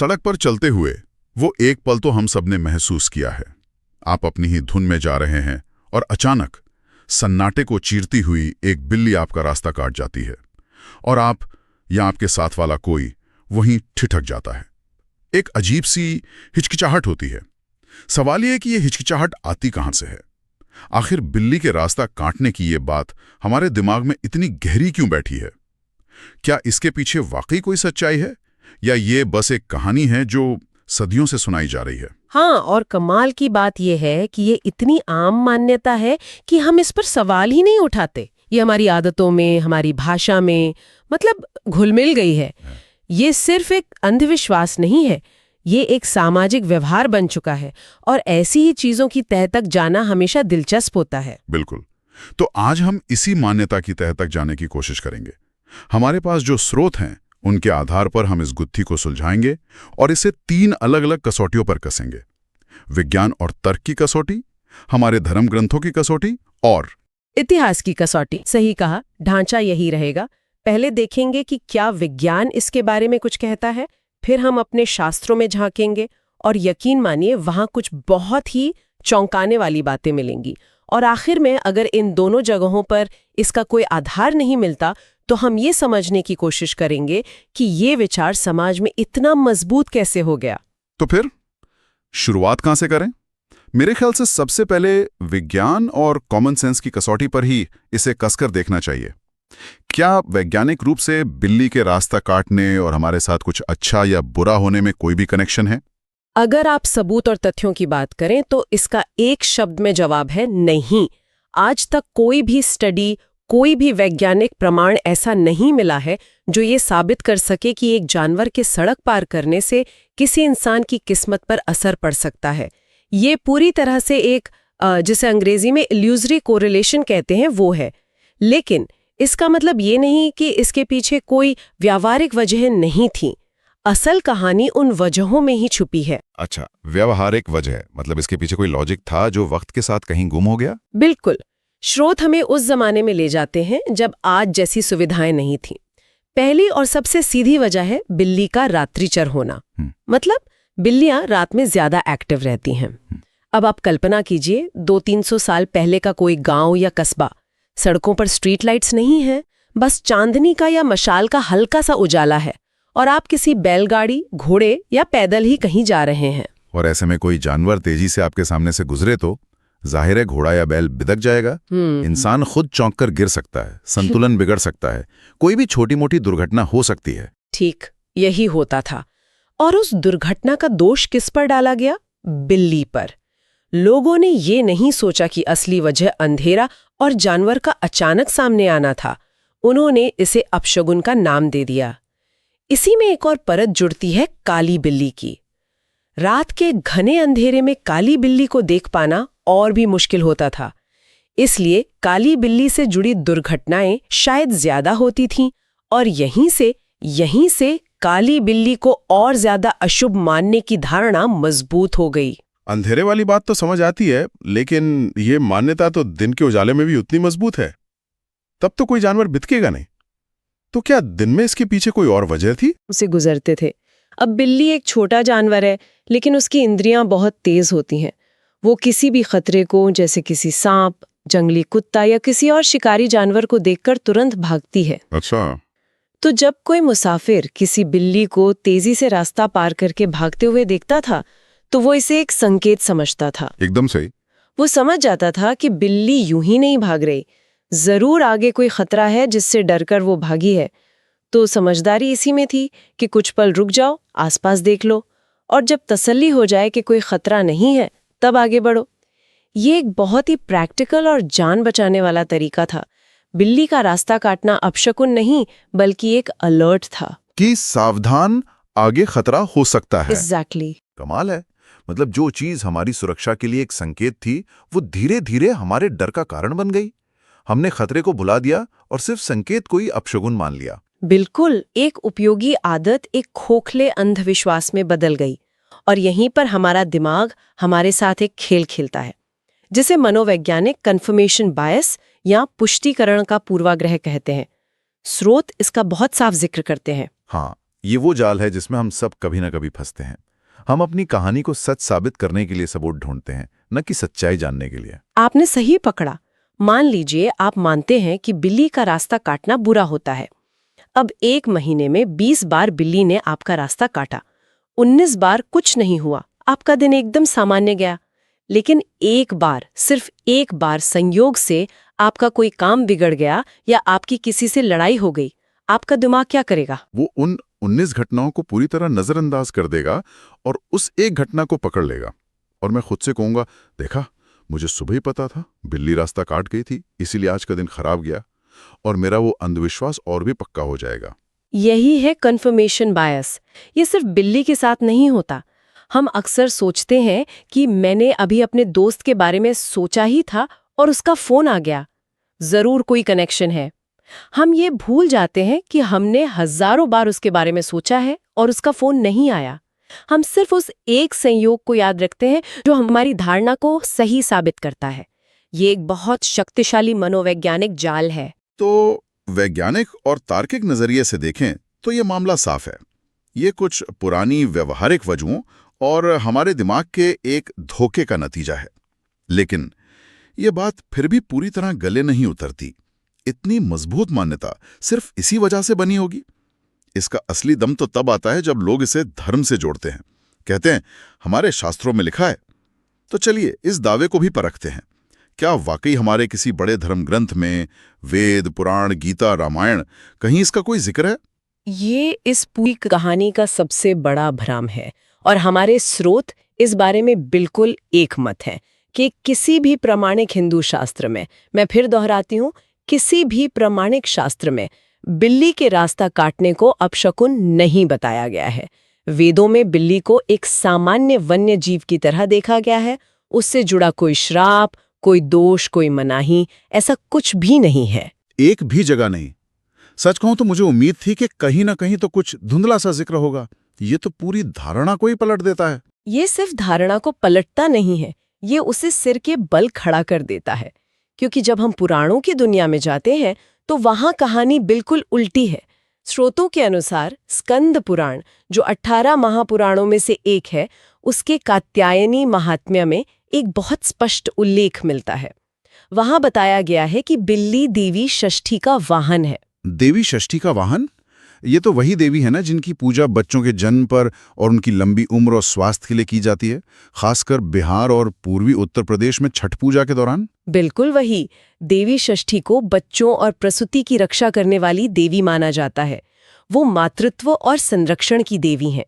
सड़क पर चलते हुए वो एक पल तो हम सबने महसूस किया है। आप अपनी ही धुन में जा रहे हैं और अचानक सन्नाटे को चीरती हुई एक बिल्ली आपका रास्ता काट जाती है और आप या आपके साथ वाला कोई वहीं ठिठक जाता है। एक अजीब सी हिचकिचाहट होती है। सवाल ये है कि ये हिचकिचाहट आती कहां से है? आखिर बिल्ली के रास्ता काटने की ये बात हमारे दिमाग में इतनी गहरी क्यों बैठी है? क्या इसके पीछे वाकई कोई सच्चाई है या ये बस एक कहानी है जो सदियों से सुनाई जा रही है? हाँ, और कमाल की बात यह है कि ये इतनी आम मान्यता है कि हम इस पर सवाल ही नहीं उठाते। ये हमारी आदतों में, हमारी भाषा में मतलब घुल-मिल गई है। ये सिर्फ एक अंधविश्वास नहीं है, ये एक सामाजिक व्यवहार बन चुका है और ऐसी ही चीजों की तह तक जाना हमेशा दिलचस्प होता है। बिल्कुल। तो आज हम इसी मान्यता की तह तक जाने की कोशिश करेंगे। हमारे पास जो स्रोत हैं उनके आधार पर हम इस गुत्थी को सुलझाएंगे और इसे 3 अलग-अलग कसौटियों पर कसेंगे। विज्ञान और तर्क की कसौटी, हमारे धर्म ग्रंथों की कसौटी और इतिहास की कसौटी। सही कहा, ढांचा यही रहेगा। पहले देखेंगे कि क्या विज्ञान इसके बारे में कुछ कहता है, फिर हम अपने शास्त्रों में झांकेंगे और यकीन मानिए वहां कुछ बहुत ही चौंकाने वाली बातें मिलेंगी। और आखिर में अगर इन दोनों जगहों पर इसका कोई आधार नहीं मिलता तो हम ये समझने की कोशिश करेंगे कि ये विचार समाज में इतना मजबूत कैसे हो गया। तो फिर शुरुआत कहां से करें? मेरे ख्याल से सबसे पहले विज्ञान और कॉमन सेंस की कसौटी पर ही इसे कसकर देखना चाहिए। क्या वैज्ञानिक रूप से बिल्ली के रास्ता काटने और हमारे साथ कुछ अच्छा या बुरा होने में कोई भी कनेक्शन है? अगर आप सबूत और तथ्यों की बात करें तो इसका एक शब्द में जवाब है नहीं। आज तक कोई भी स्टडी, कोई भी वैज्ञानिक प्रमाण ऐसा नहीं मिला है जो ये साबित कर सके कि एक जानवर के सड़क पार करने से किसी इंसान की किस्मत पर असर पड़ सकता है। ये पूरी तरह से एक जिसे अंग्रेजी में इल्यूजरी कोरिलेशन कहते हैं वो है। लेकिन इसका मतलब ये नहीं कि इसके पीछे कोई व्यावहारिक वजह नहीं थी। असल कहानी उन वजहों में ही छुपी है। अच्छा, व्यावहारिक वजह मतलब इसके पीछे कोई लॉजिक था जो वक्त के साथ कहीं गुम हो गया? बिल्कुल। स्रोत हमें उस जमाने में ले जाते हैं जब आज जैसी सुविधाएं नहीं थीं। पहली और सबसे सीधी वजह है बिल्ली का रात्रिचर होना। मतलब बिल्लियां रात में ज्यादा एक्टिव रहती हैं। अब आप कल्पना कीजिए 200-300 साल पहले का कोई गांव या कस्बा, सड़कों पर स्ट्रीट लाइट्स नहीं है, बस चांदनी का या मशाल का हल्का सा उजाला है और आप किसी बैलगाड़ी, घोड़े या पैदल ही कहीं जा रहे हैं। और ऐसे में कोई जानवर तेजी से आपके सामने से गुजरे तो जाहिर है घोड़ा या बैल बिदक जाएगा। इंसान खुद चौंक कर गिर सकता है, संतुलन बिगड़ सकता है, कोई भी छोटी मोटी दुर्घटना हो सकती है। ठीक यही होता था। और उस दुर्घटना का दोष किस पर डाला गया? बिल्ली पर। लोगों ने ये नहीं सोचा कि असली वजह अंधेरा और जानवर का अचानक सामने आना था। उन्होंने इसे अपशगुन का नाम दे दिया। इसी में एक और परत जुड़ती है काली बिल्ली की। रात के घने अंधेरे में काली बिल्ली को देख पाना और भी मुश्किल होता था। इसलिए काली बिल्ली से जुड़ी दुर्घटनाएं शायद ज्यादा होती थीं और यहीं से काली बिल्ली को और ज्यादा अशुभ मानने की धारणा मजबूत हो गई। अंधेरे वाली बात तो समझ आती है, लेकिन ये मान्यता तो दिन के उजाले में भी उतनी मजबूत है। तब तो कोई जानवर बितकेगा नहीं। तो क्या दिन में इसके पीछे कोई और वजह थी? उसे गुजरते थे। अब बिल्ली एक छोटा जानवर है, लेकिन उसकी इंद्रियां बहुत तेज होती हैं। वो किसी भी खतरे को, जैसे किसी सांप, जंगली कुत्ता या किसी और शिकारी जानवर को देखकर तुरंत भागती है। अच्छा। तो जब कोई मुसाफिर किसी बिल्ली को तेजी से रास्ता पार करके भागते हुए देखता था तो वो इसे एक संकेत समझता था। एकदम सही। वो समझ जाता था कि बिल्ली यूं ही नहीं भाग रही, जरूर आगे कोई खतरा है जिससे डरकर वो भागी है। तो समझदारी इसी में थी कि कुछ पल रुक जाओ, आसपास देख लो, और जब तसल्ली हो जाए कि कोई खतरा नहीं है तब आगे बढ़ो। ये एक बहुत ही प्रैक्टिकल और जान बचाने वाला तरीका था। बिल्ली का रास्ता काटना अपशकुन नहीं बल्कि एक अलर्ट था कि सावधान, आगे खतरा हो सकता है। एग्जैक्टली। कमाल है। मतलब जो चीज हमारी सुरक्षा के लिए एक संकेत थी वो धीरे धीरे हमारे डर का कारण बन गई। हमने खतरे को भुला दिया और सिर्फ संकेत को ही अपशगुन मान लिया। बिल्कुल, एक उपयोगी आदत एक खोखले अंधविश्वास में बदल गई। और यहीं पर हमारा दिमाग हमारे साथ एक खेल खेलता है जिसे मनोवैज्ञानिक कन्फर्मेशन बायस या पुष्टिकरण का पूर्वाग्रह कहते हैं। स्रोत इसका बहुत साफ जिक्र करते हैं। हाँ, ये वो जाल है जिसमें हम सब कभी ना कभी फंसते हैं। हम अपनी कहानी को सच साबित करने के लिए सबूत ढूंढते हैं, न कि सच्चाई जानने के लिए। आपने सही पकड़ा। मान लीजिए आप मानते हैं कि बिल्ली का रास्ता काटना बुरा होता है। अब 1 महीने में 20 बार बिल्ली ने आपका रास्ता काटा, 19 बार कुछ नहीं हुआ, आपका दिन एकदम सामान्य गया। लेकिन एक बार, सिर्फ एक बार संयोग से आपका कोई काम बिगड़ गया या आपकी किसी से लड़ाई हो गई, आपका दिमाग क्या करेगा? वो उन 19 घटनाओं को पूरी तरह नजरअंदाज कर देगा और उस एक घटना को पकड़ लेगा। और मैं खुद से कहूंगा, देखा, मुझे सुबह ही पता था, बिल्ली रास्ता काट गई थी, इसीलिए आज का दिन खराब गया। और मेरा वो अंधविश्वास और भी पक्का हो जाएगा। यही है कन्फर्मेशन बायस। ये सिर्फ बिल्ली के साथ नहीं होता। हम अक्सर सोचते हैं कि मैंने अभी अपने दोस्त के बारे में सोचा ही था और उसका फोन आ गया, जरूर कोई कनेक्शन है। हम ये भूल जाते हैं कि हमने हजारों बार उसके बारे में सोचा है और उसका फोन नहीं आया। हम सिर्फ उस एक संयोग को याद रखते हैं जो हमारी धारणा को सही साबित करता है। ये एक बहुत शक्तिशाली मनोवैज्ञानिक जाल है। तो वैज्ञानिक और तार्किक नजरिए से देखें तो ये मामला साफ है। ये कुछ पुरानी व्यवहारिक वजहों और हमारे दिमाग के एक धोखे का नतीजा है। लेकिन ये बात फिर भी पूरी तरह गले नहीं उतरती। इतनी मजबूत मान्यता सिर्फ इसी वजह से बनी होगी? इसका असली दम तो तब आता है जब लोग इसे धर्म से जोड़ते हैं। कहते हैं, हमारे शास्त्रों में लिखा है। तो चलिए इस दावे को भी परखते हैं। क्या वाकई हमारे किसी बड़े धर्म ग्रंथ में, वेद, पुराण, गीता, रामायण, कहीं इसका कोई जिक्र है? ये इस पूरी कहानी का सबसे बड़ा भ्रम है और हमारे स्रोत इस बारे में बिल्कुल एक मत हैं कि किसी भी प्रामाणिक हिंदू शास्त्र में, मैं फिर दोहराती हूँ, किसी भी प्रामाणिक शास्त्र में बिल्ली के रास्ता काटने को अपशकुन नहीं बताया गया है। वेदों में बिल्ली को एक सामान्य वन्य जीव की तरह देखा गया है। उससे जुड़ा कोई श्राप, कोई दोष, कोई मनाही, ऐसा कुछ भी नहीं है। एक भी जगह नहीं। सच कहूं तो मुझे उम्मीद थी कि कहीं ना कहीं तो कुछ धुंधला सा जिक्र होगा। ये तो पूरी धारणा को ही पलट देता है। ये सिर्फ धारणा को पलटता नहीं है, ये उसे सिर के बल खड़ा कर देता है। क्योंकि जब हम पुराणों की दुनिया में जाते हैं तो वहां कहानी बिल्कुल उल्टी है। स्रोतों के अनुसार स्कंद पुराण, जो 18 महापुराणों में से एक है, उसके कात्यायनी महात्म्य में एक बहुत स्पष्ट उल्लेख मिलता है। वहां बताया गया है कि बिल्ली देवी षष्ठी का वाहन है। देवी षष्ठी का वाहन? ये तो वही देवी है ना जिनकी पूजा बच्चों के जन्म पर और उनकी लंबी उम्र और स्वास्थ्य के लिए की जाती है, खासकर बिहार और पूर्वी उत्तर प्रदेश में छठ पूजा के दौरान। बिल्कुल वही। देवी षष्ठी को बच्चों और प्रसूति की रक्षा करने वाली देवी माना जाता है। वो मातृत्व और संरक्षण की देवी हैं।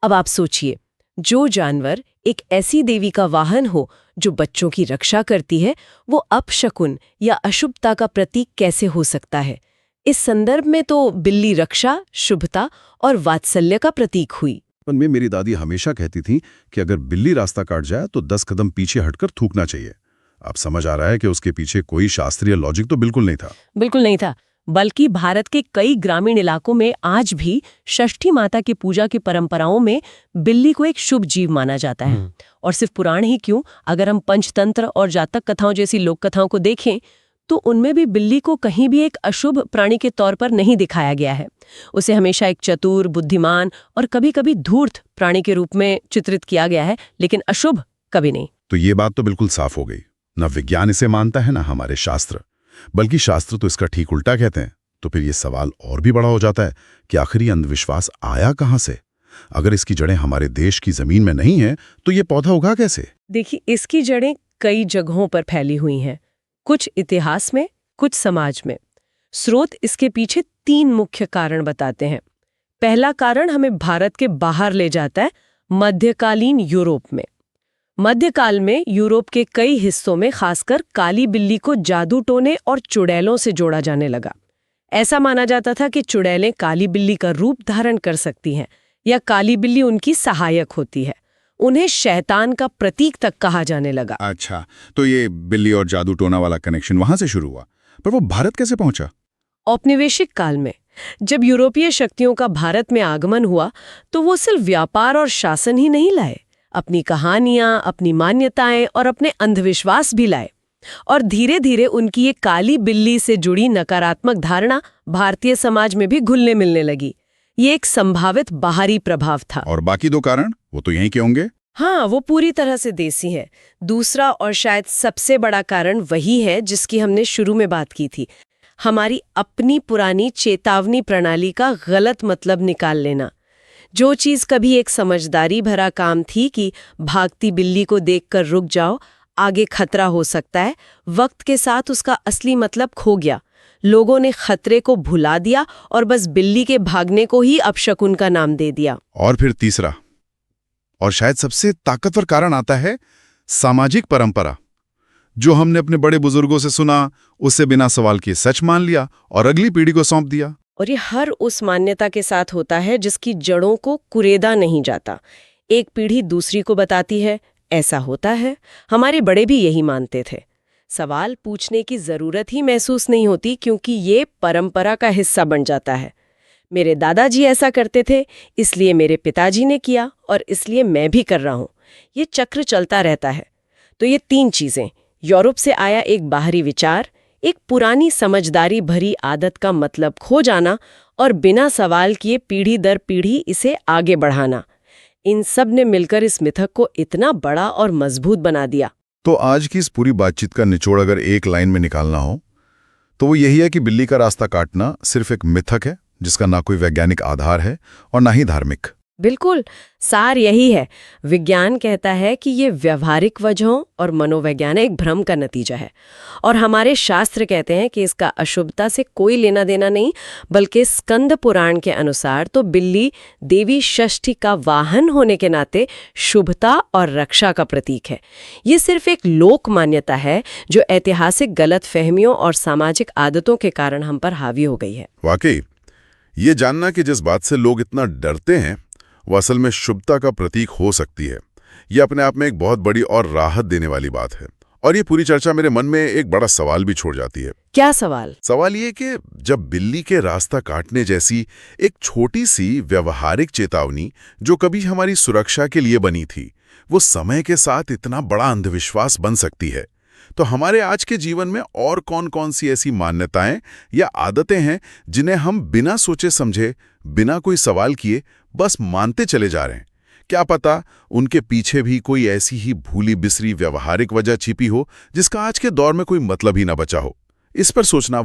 अब आप सोचिए, जो जानवर एक ऐसी देवी का वाहन हो जो बच्चों की रक्षा करती है, वो अपशकुन या अशुभता का प्रतीक कैसे हो सकता है? इस संदर्भ में तो बिल्ली रक्षा, शुभता और वात्सल्य का प्रतीक हुई। बचपन में मेरी दादी हमेशा कहती थी कि अगर बिल्ली रास्ता काट जाए तो 10 कदम पीछे हटकर थूकना चाहिए। अब समझ आ रहा है कि उसके पीछे कोई शास्त्रीय लॉजिक तो बिल्कुल नहीं था। बिल्कुल नहीं था, बल्कि भारत के कई ग्रामीण इलाकों में आज भी षष्ठी माता की पूजा की परंपराओं में बिल्ली को एक शुभ जीव माना जाता है। और सिर्फ पुराण ही क्यों, अगर हम पंचतंत्र और जातक कथाओं जैसी लोक कथाओं को देखें तो उनमें भी बिल्ली को कहीं भी एक अशुभ प्राणी के तौर पर नहीं दिखाया गया है। उसे हमेशा एक चतुर, बुद्धिमान और कभी-कभी धूर्त प्राणी के रूप में चित्रित किया गया है, लेकिन अशुभ कभी नहीं। तो ये बात तो बिल्कुल साफ हो गई। न विज्ञान इसे मानता है, न हमारे शास्त्र, बल्कि शास्त्र तो इसका ठीक उल्टा कहते हैं। तो फिर ये सवाल और भी बड़ा हो जाता है कि आखिर ये अंधविश्वास आया कहाँ से? अगर इसकी जड़ें हमारे देश की जमीन में नहीं है तो ये पौधा उगा कैसे? देखिए, इसकी जड़ें कई जगहों पर फैली हुई हैं, कुछ इतिहास में, कुछ समाज में। स्रोत इसके पीछे 3 मुख्य कारण बताते हैं। पहला कारण हमें भारत के बाहर ले जाता है, मध्यकालीन यूरोप में। मध्यकाल में यूरोप के कई हिस्सों में खासकर काली बिल्ली को जादू टोने और चुड़ैलों से जोड़ा जाने लगा। ऐसा माना जाता था कि चुड़ैलें काली बिल्ली का रूप धारण कर सकती हैं या काली बिल्ली उनकी सहायक होती है। उन्हें शैतान का प्रतीक तक कहा जाने लगा। अच्छा, तो ये बिल्ली और जादू टोना वाला कनेक्शन वहां से शुरू हुआ, पर वो भारत कैसे पहुंचा? औपनिवेशिक काल में जब यूरोपीय शक्तियों का भारत में आगमन हुआ तो वो सिर्फ व्यापार और शासन ही नहीं लाए, अपनी कहानियां, अपनी मान्यताएं और अपने अंधविश्वास भी लाए। और धीरे धीरे उनकी ये काली बिल्ली से जुड़ी नकारात्मक धारणा भारतीय समाज में भी घुलने मिलने लगी। ये एक संभावित बाहरी प्रभाव था। और बाकी 2 कारण वो तो यहीं के होंगे। हाँ, वो पूरी तरह से देसी है। दूसरा और शायद सबसे बड़ा कारण वही है जिसकी हमने शुरू में बात की थी, हमारी अपनी पुरानी चेतावनी प्रणाली का गलत मतलब निकाल लेना। जो चीज कभी एक समझदारी भरा काम थी कि भागती बिल्ली को देखकर रुक जाओ, आगे खतरा हो सकता है, वक्त के साथ उसका असली मतलब खो गया। लोगों ने खतरे को भुला दिया और बस बिल्ली के भागने को ही अपशकुन का नाम दे दिया। और फिर तीसरा और शायद सबसे ताकतवर कारण आता है सामाजिक परंपरा। जो हमने अपने बड़े बुजुर्गों से सुना, उसे बिना सवाल किए सच मान लिया और अगली पीढ़ी को सौंप दिया। और ये हर उस मान्यता के साथ होता है जिसकी जड़ों को कुरेदा नहीं जाता। एक पीढ़ी दूसरी को बताती है ऐसा होता है, हमारे बड़े भी यही मानते थे। सवाल पूछने की जरूरत ही महसूस नहीं होती क्योंकि ये परंपरा का हिस्सा बन जाता है। मेरे दादाजी ऐसा करते थे, इसलिए मेरे पिताजी ने किया और इसलिए मैं भी कर रहा हूं। ये चक्र चलता रहता है। तो ये 3 चीजें, यूरोप से आया एक बाहरी विचार, एक पुरानी समझदारी भरी आदत का मतलब खो जाना और बिना सवाल किए पीढ़ी दर पीढ़ी इसे आगे बढ़ाना, इन सब ने मिलकर इस मिथक को इतना बड़ा और मजबूत बना दिया। तो आज की इस पूरी बातचीत का निचोड़ अगर एक लाइन में निकालना हो तो वो यही है कि बिल्ली का रास्ता काटना सिर्फ एक मिथक है जिसका ना कोई वैज्ञानिक आधार है और ना ही धार्मिक। बिल्कुल, सार यही है। विज्ञान कहता है कि ये व्यवहारिक वजहों और मनोवैज्ञानिक भ्रम का नतीजा है, और हमारे शास्त्र कहते हैं कि इसका अशुभता से कोई लेना देना नहीं, बल्कि स्कंद पुराण के अनुसार तो बिल्ली देवी षष्ठी का वाहन होने के नाते शुभता और रक्षा का प्रतीक है। ये सिर्फ एक लोक मान्यता है जो ऐतिहासिक गलतफहमियों और सामाजिक आदतों के कारण हम पर हावी हो गई है। वाकई ये जानना कि जिस बात से लोग इतना डरते हैं वो असल में शुभता का प्रतीक हो सकती है, ये अपने आप में एक बहुत बड़ी और राहत देने वाली बात है। और ये पूरी चर्चा मेरे मन में एक बड़ा सवाल भी छोड़ जाती है। क्या सवाल? सवाल ये कि जब बिल्ली के रास्ता काटने जैसी एक छोटी सी व्यवहारिक चेतावनी जो कभी हमारी सुरक्षा के लिए बनी थी, वो समय के साथ इतना बड़ा अंधविश्वास बन सकती है, तो हमारे आज के जीवन में और कौन-कौन सी ऐसी मान्यताएं या आदतें हैं जिन्हें हम बिना सोचे समझे, बिना कोई सवाल किए बस मानते चले जा रहे हैं? क्या पता उनके पीछे भी कोई ऐसी ही भूली बिसरी व्यवहारिक वजह छिपी हो जिसका आज के दौर में कोई मतलब ही ना बचा हो। इस पर सोचना